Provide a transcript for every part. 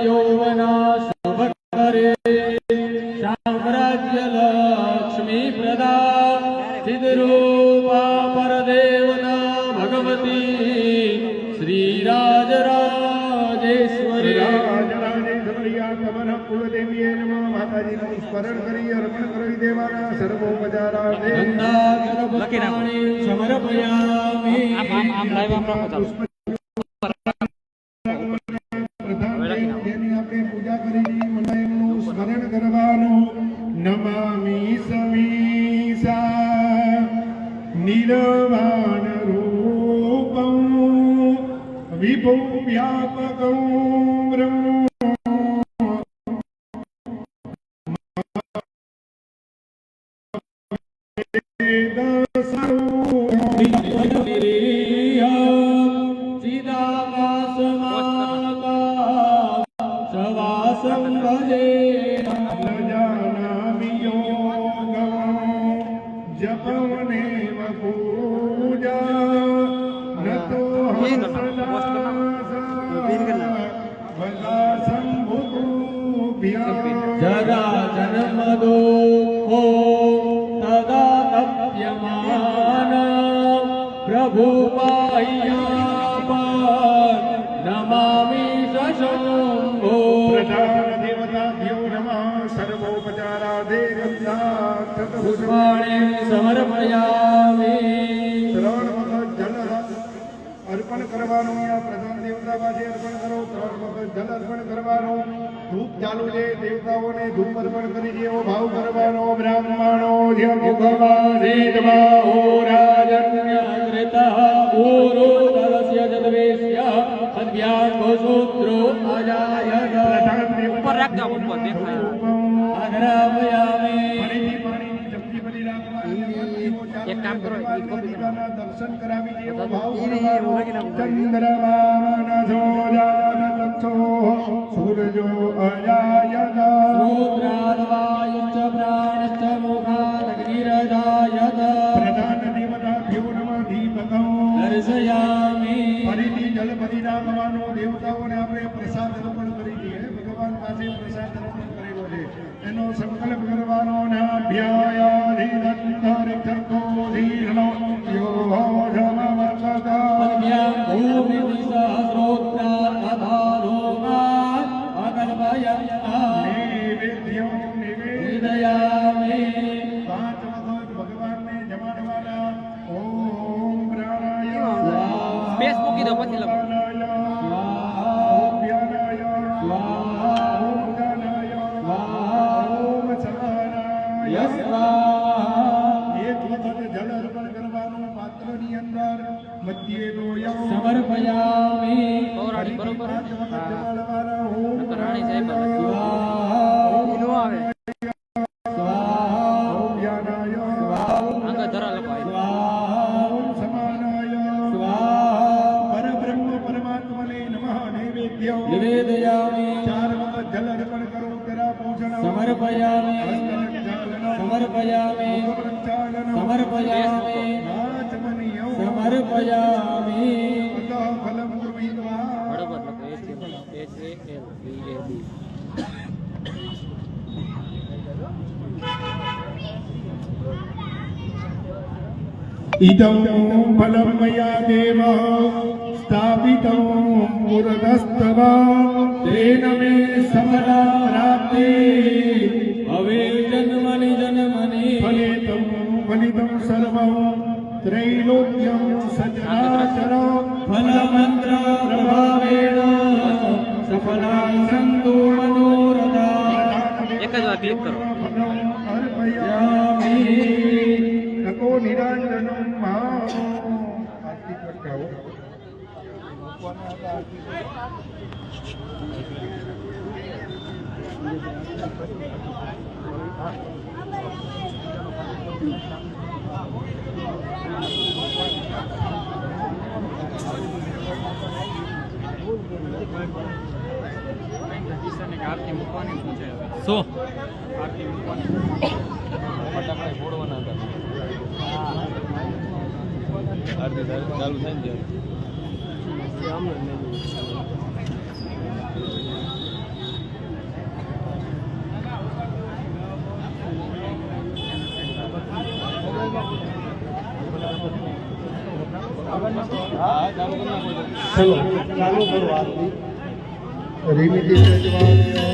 यौवना शुभकरे साम्राज्य लक्ष्मी प्रदा सिद्धरूपा परदेवता भगवती श्रीराजराजेश्वरी कुलदेवीये नमः। माताजी નું સ્મરણ કરી અર્પણ કરી દેવાના સર્વોપચારાર્થે સમર્પયામિ. જેની આપણે પૂજા કરી એમનું સ્મરણ કરવાનું. નમામિ સમીસા નિર્વાણ રૂપં વિભુ વ્યાપકં બ્રહ્મ जरा जन्म दुःखो तदा तप्यमान प्रभु पाह्यापन नमामि शशंभो. प्रधान देवताभ्यो नमः. सर्वोपचारार्थे पुष्पाणि समर्पयामि. ત્રણ વખત જલ અર્પણ કરવાનું. પ્રધાન દેવતા પાસે અર્પણ કરો. ત્રણ વખત જલ અર્પણ કરવાનું. ધૂપ ચાલુ છે. દેવતાઓને ધૂપ અર્પણ કરી જેવો ભાવ કરવાનો. બ્રાહ્મણો મુખમાસિતમા રાજન્યકૃતઃ ઊરો તરસ્ય જદવેશ્ય અદ્ભ્યાઘોસૂત્રો અજાયત. ઉપર રાખજો, ઉપર દેખાય. આગ્રહયામિ. એક કામ કરો, દર્શન કરાવી જેવો ભાવ કરવાનો. ચંદ્રમાનો જાનતો સૂરજો અજાયત. રુદ્રાદવાયુશ્ચ પ્રાણશ્ચ મુખાદગ્નિરજાયત. પ્રધાન દેવતાભ્યો નમઃ. દીપકં દર્શયામિ. ફરીથી જલ ભરી નાખવાનો. દેવતાઓને આપણે પ્રસાદ અર્પણ કરી દઈએ. ભગવાન પાસે પ્રસાદ અર્પણ કરેલો છે એનો સંકલ્પ કરવાનો. નાભ્યાયાધિદંતરિક્ષકો ધીર્ણો યો જમવર્તતા ભૂમિ સહસ્રોત્રા અધારોમા અકલ્પયન્તા. નૈવેદ્યો નિવેદયામિ. 5 વખત ભગવાનને જમાડવાના. ઓમ પ્રાણાય બેસ મૂકી દો પછી લખો. ઓમ વ્યાનાય ઓમ ઉદાનાય ઓમ સમાનાય. એક વખત જલ અર્પણ કરવાનું. પાત્રની અંદર મધ્યે લોયો સમર્પયામિ. પૌરાણિક બરોબર. 5 વખત જમાડવાના. ઓમ રાણી સાહેબ સ્વાહા નો આવે. સ્વાહા ઓમ વ્યાનાય આગળ ધરા લખો. સ્વાહા ઓમ સમાનાય સ્વાહા પરબ્રહ્મ પરમાત્મને નમઃ. નૈવેદ્યો નિવેદયામિ. 4 વખત જલ અર્પણ કરો. તેરા પૂજન સમર્પયામિ. સમર્પયામિ. સમર્પયામિ. સમર્પયામિ. ફલમ કુર્વીત્વા. બરોબર લખો. H A L V A B. इदं फलं मया देव स्थापितं पुरतस्तव तेन मे सफला प्राप्ति હવે જન્મની જન્મની फलितं फलितं सर्वं त्रैलोक्यं सचराचर ફલમંત્ર પ્રભાવેણ સફલા સંતુ મનોરથા. એક જ વાર ક્લિક કરો. अर्पयामि नको निरंजनं मां. आरती करताओ. આરતી મૂકવાની શું છે? શું આરતી મૂકવાની ફટાકડા ફોડવાના હતા. આરતી ચાલુ થાય ને ચલો ચાલુ કરો આરતી રીમિટી સજવા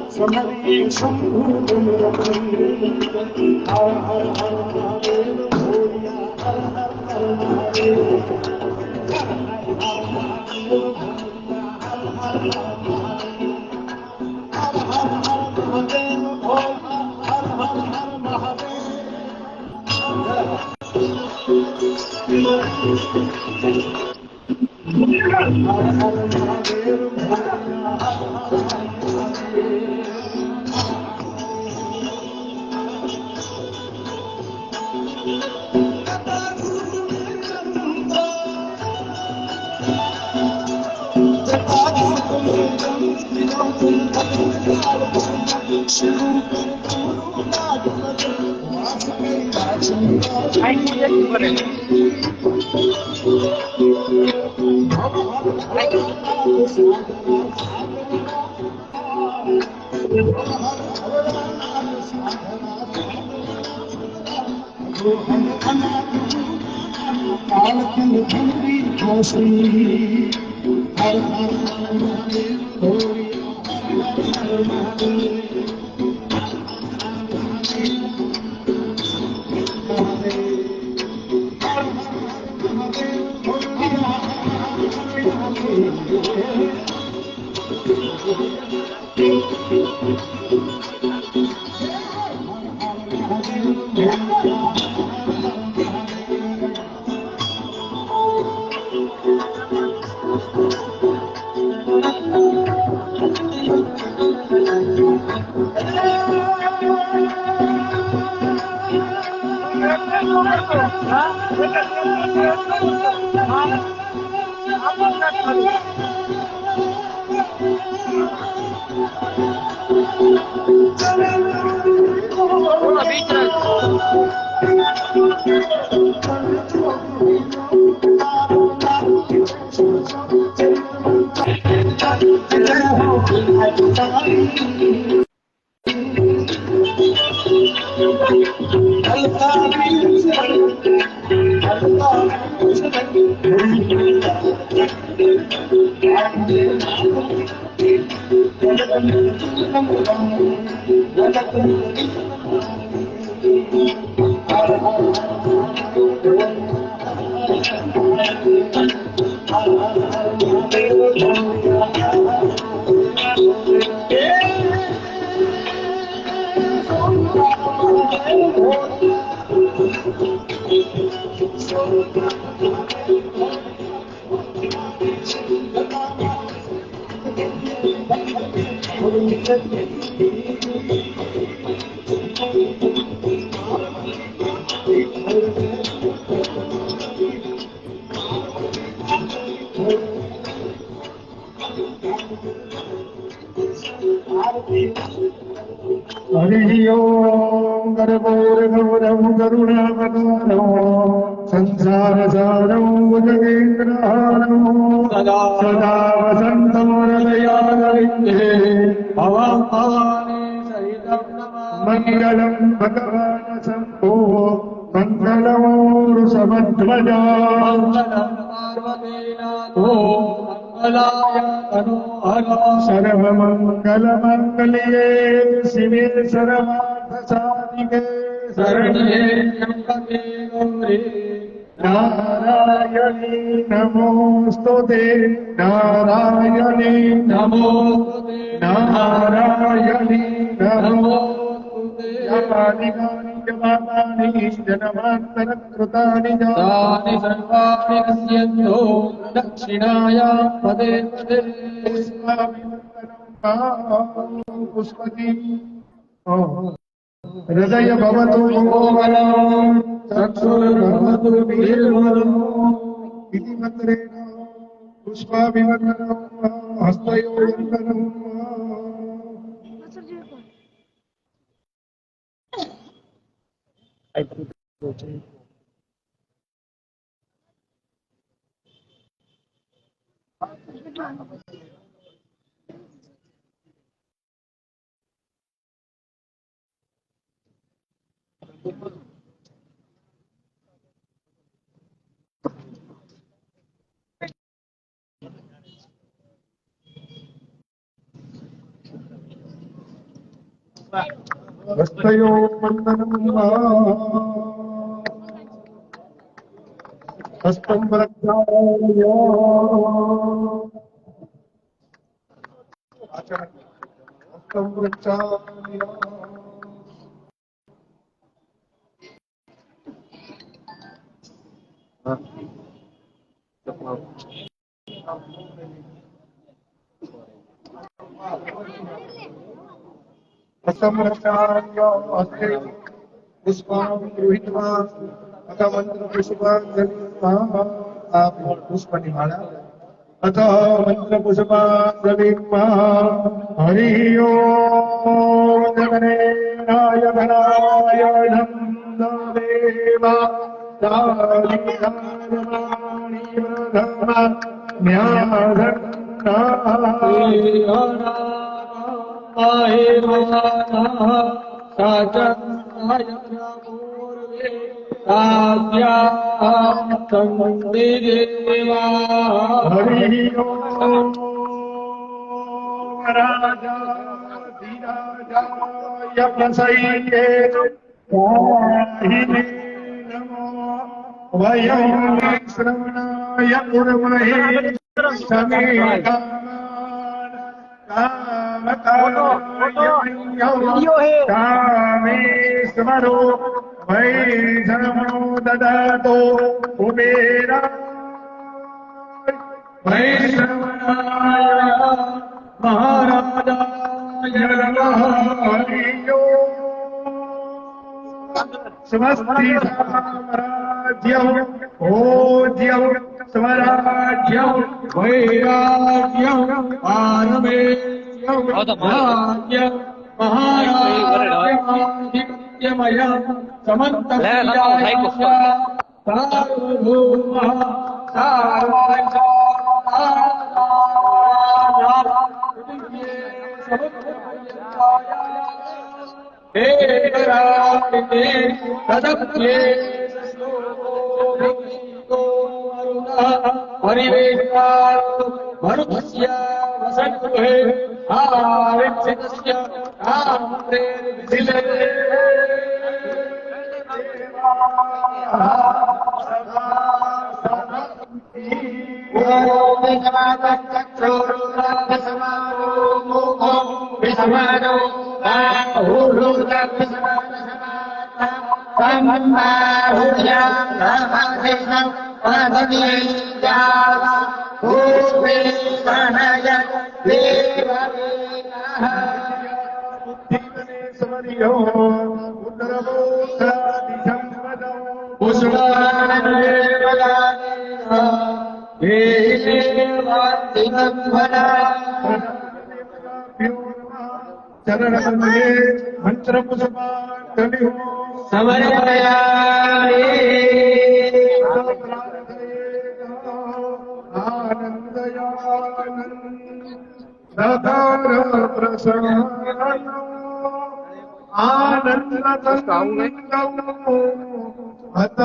સમરી શંભુ હર હર હર મહાદેવ ભોળિયા હર હર હર મહાદેવ હર હર હર મહાદેવ ભોળિયા હર હર હર મહાદેવ હર હર હર મહાદેવ ભોળિયા હર હર હર મહાદેવ હરિ ઓમ ગર્ભોર્ગૌરમ કરુણાવતારો સંસાર સારમ ભુજગેન્દ્રહારો સદા વસંતો હૃદયારવિંદે ભવં ભવાની સહિતં મંગલમ ભગવાન શંભો મંગલમ વૃષભધ્વજા મંગલમ પાર્વતીનાથો सर्वमंगलमंगल्ये शिवे सर्वार्थसाधिके शरण्ये त्र्यंबके गौरी नारायणी नमोस्तुते नारायणी नमोस्तुते नारायणी नमोस्तुते जपादिकानि जपातानि जन्मान्तरकृतानि तानि सर्वाणि नश्यन्तो दक्षिणायां पदे पदे पुष्पति हृदय भवतु कोमलं चक्षुर्भवतु निर्मलं इति मन्त्रेण पुष्पाभिवन्दनं हस्तयोर्वन्दनं હસ્તયો વંદનમ હસ્તમ પ્રક્ષાલ્ય હસ્તમ પ્રક્ષાલ્ય સમરચાર્ય હસ્તે પુષ્પં ગૃહીત્વા અથ મંત્ર પુષ્પાંજલિ આ પુષ્પની માળા અથ મંત્ર પુષ્પાંજલિ હરિ ઓમ જગન્નાય ધનાય નંદદેવા દારિદ્ર્યમાણી વ્રધમા ન્યાધન્ના હરિ ઓમ રાજા ધીરાજાય પ્રસય્યે નમો વયં શ્રવણાય પુરમહે સમેતા કામેશ્વરો વૈષ્ણવો દદાતો કુબેરા વૈષ્ણવાય મહારાજાય નમઃ હરિ સ્વસ્તિ સામ્રાજ્યં ભોજ્યં સ્વરાજ્યં વૈરાગ્યં પારમેશ્યં રાજ્યં મહારાજ્યમયં સમંત સાર્વભૌમઃ મંત્ર પુષ્પાંજલિ આનંદયાનંદ પ્રસન્ન આનંદ હત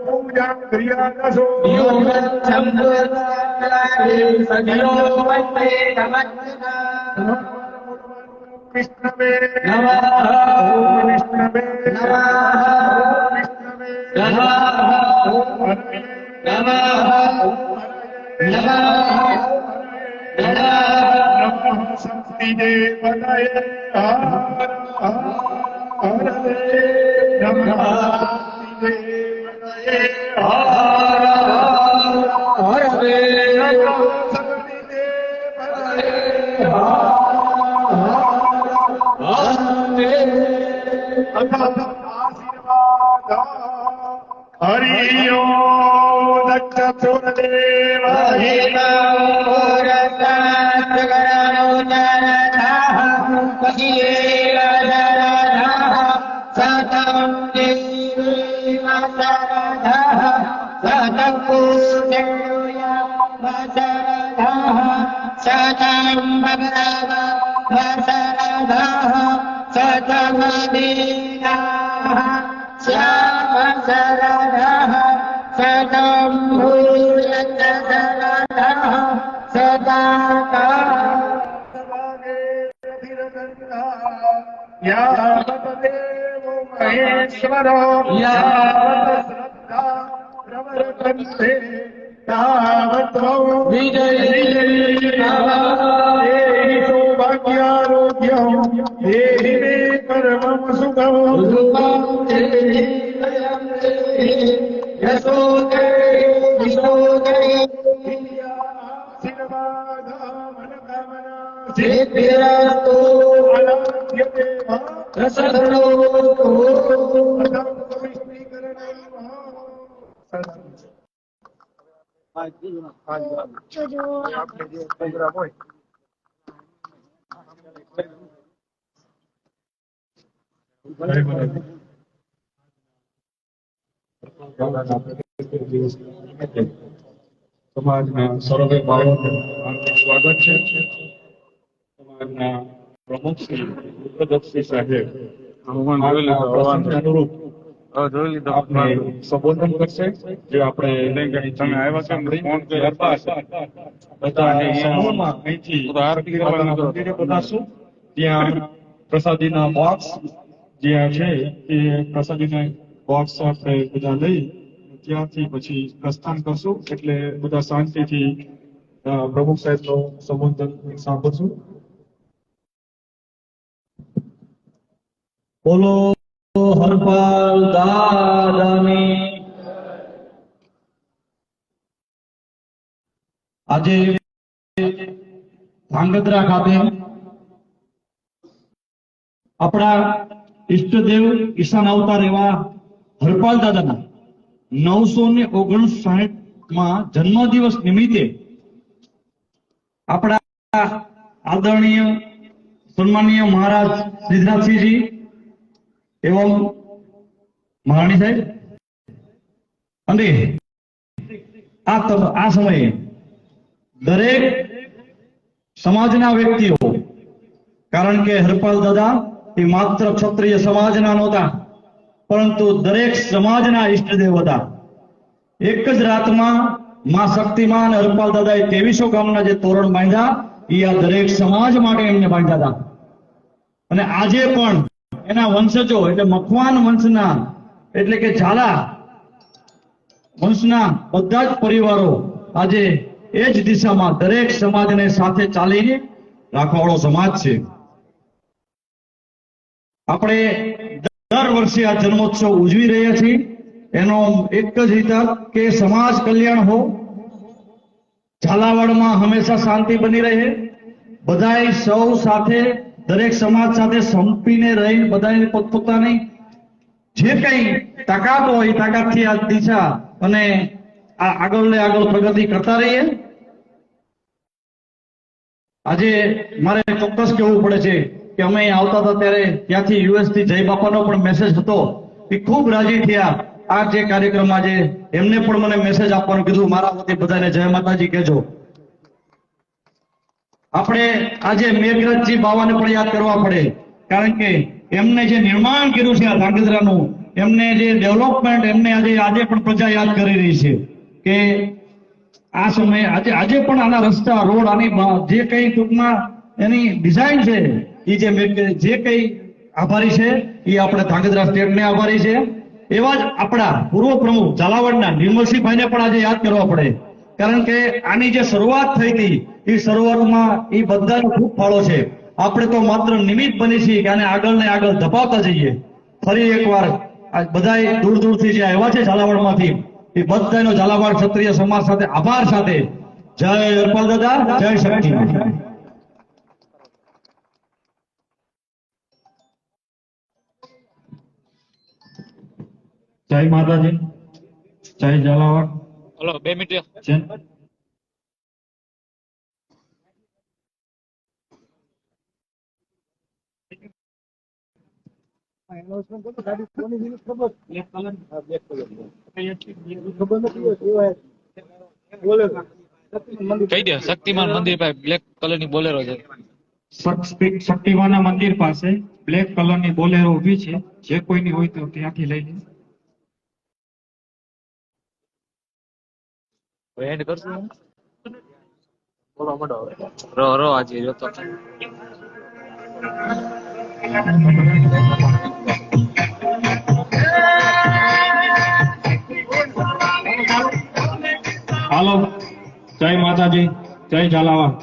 પૂજા ક્રિયા વિષ્ણવે વિષ્ણવે શક્તિ દેવતાય હરિયો દક્ષ યાવદેવો મહેશ્વરો યાવત શ્રદ્ધા પ્રવર્તન્તે તાવત વિજયી દેહી સૌભાગ્યારોગ્યં દેહી મે પરમં સુખં યશો સમાજના સર્વે ભાઈઓને હાર્દિક સ્વાગત છે. સમાજના પ્રમુખ શ્રી રુદ્રદત્તસિંહ સાહેબ અનુરૂપ આપણે સંબોધન કરશે. જે આપણે તમે આવ્યા છો એમ ફોન કર્યો. બધા સમૂહમાં અહીંથી મંદિરે પધારશું. ત્યાં પ્રસાદીના બોક્સ જ્યાં છે એ પ્રસાદીના બોક્સ આપણે બધા લઈ ત્યાંથી પછી પ્રસ્થાન કરશું. એટલે બધા શાંતિથી પ્રમુખ સાહેબનું સંબોધન સાંભળશું. બોલો હરપાલ દાદાની. આજે ધાંગધ્રા ખાતે આપણા ઈષ્ટદેવ ઈશાન અવતાર એવા હરપાલ દાદાના 959માં જન્મદિવસ નિમિત્તે આપણા આદરણીય સન્માનીય મહારાજ સિદ્ધનાથસિંહજી એવં મહારાણી સાહેબ અને આ સમયે દરેક સમાજના વ્યક્તિઓ, કારણ કે હરપાલ દાદા એ માત્ર ક્ષત્રિય સમાજના નહોતા, પરંતુ દરેક સમાજના ઈષ્ટદેવ હતા. એક જ રાતમાં માં શક્તિમાન હરપાલ દાદાએ 2300 ગામના જે તોરણ બાંધ્યા એ આ દરેક સમાજ માટે એમને બાંધ્યા હતા. અને આજે પણ એના વંશજો એટલે મખવાન વંશના એટલે કે ઝાલા વંશના બધા જ પરિવારો આજે એ જ દિશામાં દરેક સમાજને સાથે ચાલીને રાખવાવાળો સમાજ છે. આપણે દર વર્ષે આ જન્મોત્સવ ઉજવી રહ્યા છીએ. એનો એક જ હિત કે સમાજ કલ્યાણ હો, ઝાલાવાડમાં હંમેશા શાંતિ બની રહે, બધાય સૌ સાથે દરેક સમાજ સાથે સંપીને રહી બધાને પોતપોતાની જે કઈ તાકાત હોય એ તાકાતથી આ દિશા અને આ આગળ ને આગળ પ્રગતિ કરતા રહીએ. આજે મારે ચોક્કસ કહેવું પડે છે કે અમે આવતા હતા ત્યારે ત્યાંથી યુએસ થી જય બાપાનો પણ મેસેજ હતો. એ ખૂબ રાજી થયા આ જે કાર્યક્રમ આજે એમને પણ મને મેસેજ આપવાનું કીધું, મારા વતી બધાને જય માતાજી કહેજો. આપણે આજે મેઘરાજજી બાવાને પણ યાદ કરવા પડે, કારણ કે એમને જે નિર્માણ કર્યું છે આ ધાંગધ્રાનું, એમને જે ડેવલપમેન્ટ એમને આજે પણ પ્રજા યાદ કરી રહી છે કે આ સમયે આજે પણ આના રસ્તા રોડ આની જે કઈ ટૂંકમાં એની ડિઝાઇન છે એ જે કઈ આભારી છે એ આપણે ધાંગધ્રા સ્ટેટને આભારી છે. એવા જ આપણા પૂર્વ પ્રમુખ ઝાલાવાડના નિર્મલસિંહભાઈને પણ આજે યાદ કરવા પડે, કારણ કે આની જે શરૂઆત થઈ હતી એ શરૂઆતમાં એ બધાનો ખૂબ ફાળો છે. આપણે તો માત્ર નિમિત્ત બની છીએ કે આને આગળ ને આગળ ધપાવતા જઈએ, ફરી એકવાર આ બધાય દૂર દૂરથી જે આવ્યા છે ઝાલાવાડમાંથી એ બધાનો ઝાલાવાડ ક્ષત્રિય સમાજ સાથે આભાર સાથે જય અર્પણ દાદા, જય શક્તિ. જય માતાજી, જય ઝાલાવાડ. હલો 2 મિનિટ જય કહી દે શક્તિમાન મંદિર પાસે બ્લેક કલર ની બોલેરો છે. શક્તિમાના મંદિર પાસે બ્લેક કલરની બોલેરો ઊભી છે. જે કોઈની હોય તો ત્યાંથી લઈ લે. એન્ડ કરશું બોલો મડો રો આજે જોતો હાલો, જય માતાજી, જય ઝાલાવાડ.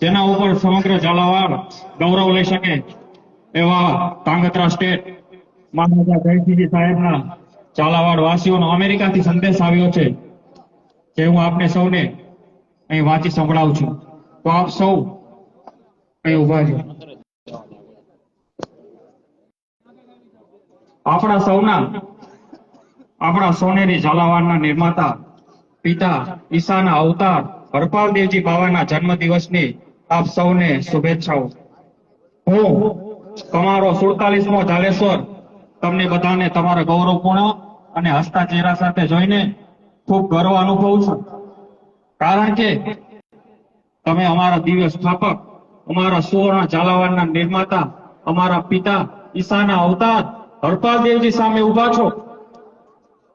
જેના ઉપર સમગ્ર ઝાલાવાડ ગૌરવ લઈ શકે એવા ધાંગધ્રા સ્ટેટ મહારાજા જયસિંહજી સાહેબના ઝાલાવાડ વાસીઓનો અમેરિકાથી સંદેશ આવ્યો છે જે હું આપને સૌને અહીં વાંચી સંભળાવું છું. તો આપ સૌ અહીં ઉભા છો. આપણા સોનેરી ઝાલાવાડના નિર્માતા પિતા ઈશાના અવતાર હરપાલદેવજી બાવાના જન્મદિવસની આપ સૌને શુભેચ્છાઓ. હું તમારો 47મો ઝાલેશ્વર તમને બધાને તમારા ગૌરવપૂર્ણ અને હસતા ચહેરા સાથે જોઈને ખૂબ ગર્વ અનુભવું છું. કારણ કે તમે અમારા દિવ્ય સ્થાપક, અમારા સુવર્ણ ઝાલાવાડના નિર્માતા, અમારા પિતા ઈશાના અવતાર હરપાલદેવજી સામે ઉભા છો.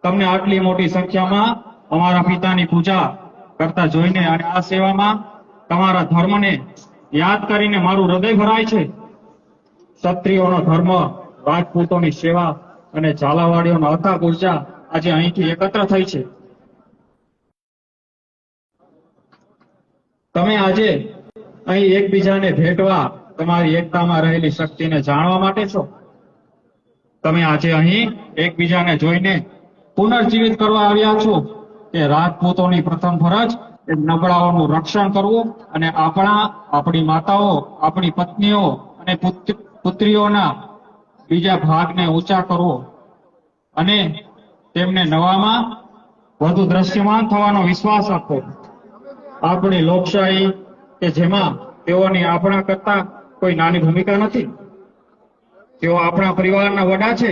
તમને આટલી મોટી સંખ્યામાં અમારા પિતાની પૂજા કરતા જોઈને અને આ સેવામાં તમારા ધર્મને યાદ કરીને મારું હૃદય ભરાય છે. ક્ષત્રિયોનો ધર્મ, રાજપૂતોની સેવા અને ઝાલાવાડીઓનો અથાગ ઉર્જા આજે અહીંથી એકત્ર થઈ છે. તમે આજે અહીં એકબીજાને ભેટવા તમારી એકતામાં રહેલી શક્તિને જાણવા માટે છો. તમે આજે અહીં એકબીજાને જોઈને પુનર્જીવિત કરવા આવ્યા છો કે રાજપૂતોની પ્રથમ ફરજ એ નબળાઓનું રક્ષણ કરવું અને આપણી માતાઓ, આપણી પત્નીઓ અને પુત્રીઓના બીજા ભાગને ઊંચા કરવો અને તેમને નવામાં વધુ દ્રશ્યમાન થવાનો વિશ્વાસ આપવો. આપણી લોકશાહી કે જેમાં તેઓની આપણા કરતા કોઈ નાની ભૂમિકા નથી. તેઓ આપણા પરિવારના વડા છે.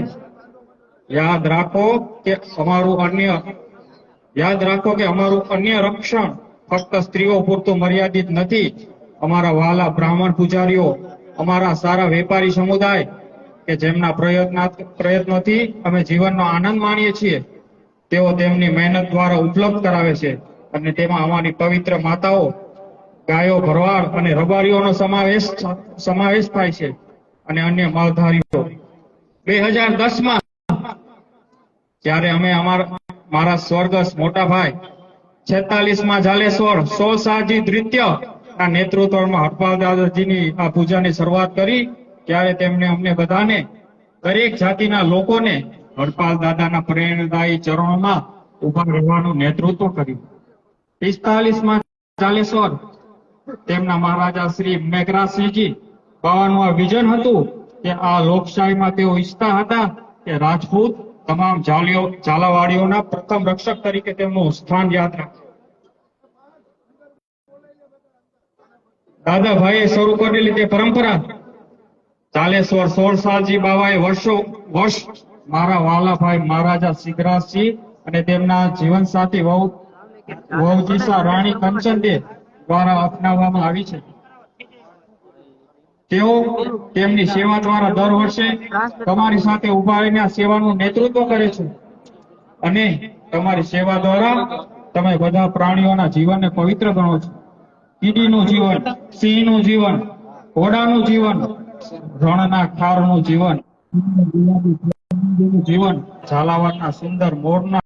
યાદ રાખો કે અમારું અન્ય રક્ષણ ફક્ત સ્ત્રીઓ પૂરતું મર્યાદિત નથી. અમારા વહાલા બ્રાહ્મણ પૂજારીઓ, અમારા સારા વેપારી સમુદાય કે જેમના પ્રયત્નોથી અમે જીવનનો આનંદ માણીએ છીએ, તેઓ તેમની મહેનત દ્વારા ઉપલબ્ધ કરાવે છે અને તેમાં અમારી પવિત્ર માતાઓ, ગાયો, ભરવાડ અને રબારીઓનો સમાવેશ થાય છે અને અન્ય માલધારીઓ. 2010માં જ્યારે અમે મારા સ્વર્ગસ્થ મોટા ભાઈ 46માં ઝાલેશ્વર સોસાજી દ્વિતીયના નેતૃત્વમાં હરપાલ દાદાજીની આ પૂજાની શરૂઆત કરી, ત્યારે તેમણે અમને બધાને, દરેક જાતિના લોકોને હરપાલ દાદાના પ્રેરણાદાયી ચરણોમાં ઉભા રહેવાનું નેતૃત્વ કર્યું. 45માં ઝાલેશ્વર તેમના મહારાજા શ્રી મેઘરાજસિંહજી બાવાનું આ વિઝન હતું કે આ લોકશાહીમાં તેઓ ઈચ્છતા હતા કે રાજપૂત તમામ ઝાલાવાડીઓના પ્રથમ રક્ષક તરીકે તેમનું સ્થાન યાદ રાખે. દાદાભાઈએ શરૂ કરેલી તે પરંપરા ઝાલેશ્વર સોળસાલજી બાવાએ વર્ષ મારા વાલાભાઈ મહારાજા સિદ્ધરાજસિંહ અને તેમના જીવનસાથી વહુજીસા રાણી કંચનદે દ્વારા અપનાવવામાં આવી છે. તેઓ તેમની સેવા દ્વારા દર વર્ષે તમારી સાથે ઉભા રહીને આ સેવાનું નેતૃત્વ કરે છે અને તમારી સેવા દ્વારા તમે બધા પ્રાણીઓના જીવનને પવિત્ર ગણો છો. કીડીનું જીવન, સિંહનું જીવન, ઘોડાનું જીવન, રણના ખારનું જીવન, ઝાલાવાડના સુંદર મોરના